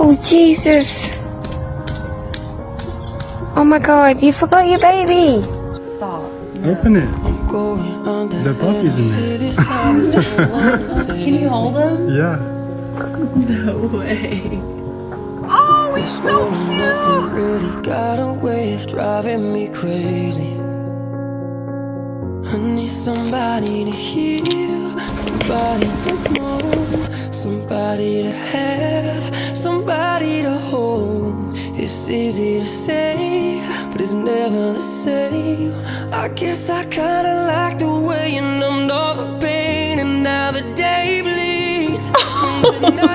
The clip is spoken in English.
Oh, Jesus. Oh my God, you forgot your baby. Stop. Open it. The puppy's in there. Can you hold him? Yeah. No way. Oh, he's so Nothing really got a way of driving me crazy. I need somebody to heal, somebody to know, somebody to have, somebody to hold. It's easy to say, but it's never the same. I guess I kinda like the way you numbed all the pain, and now the day bleeds into night.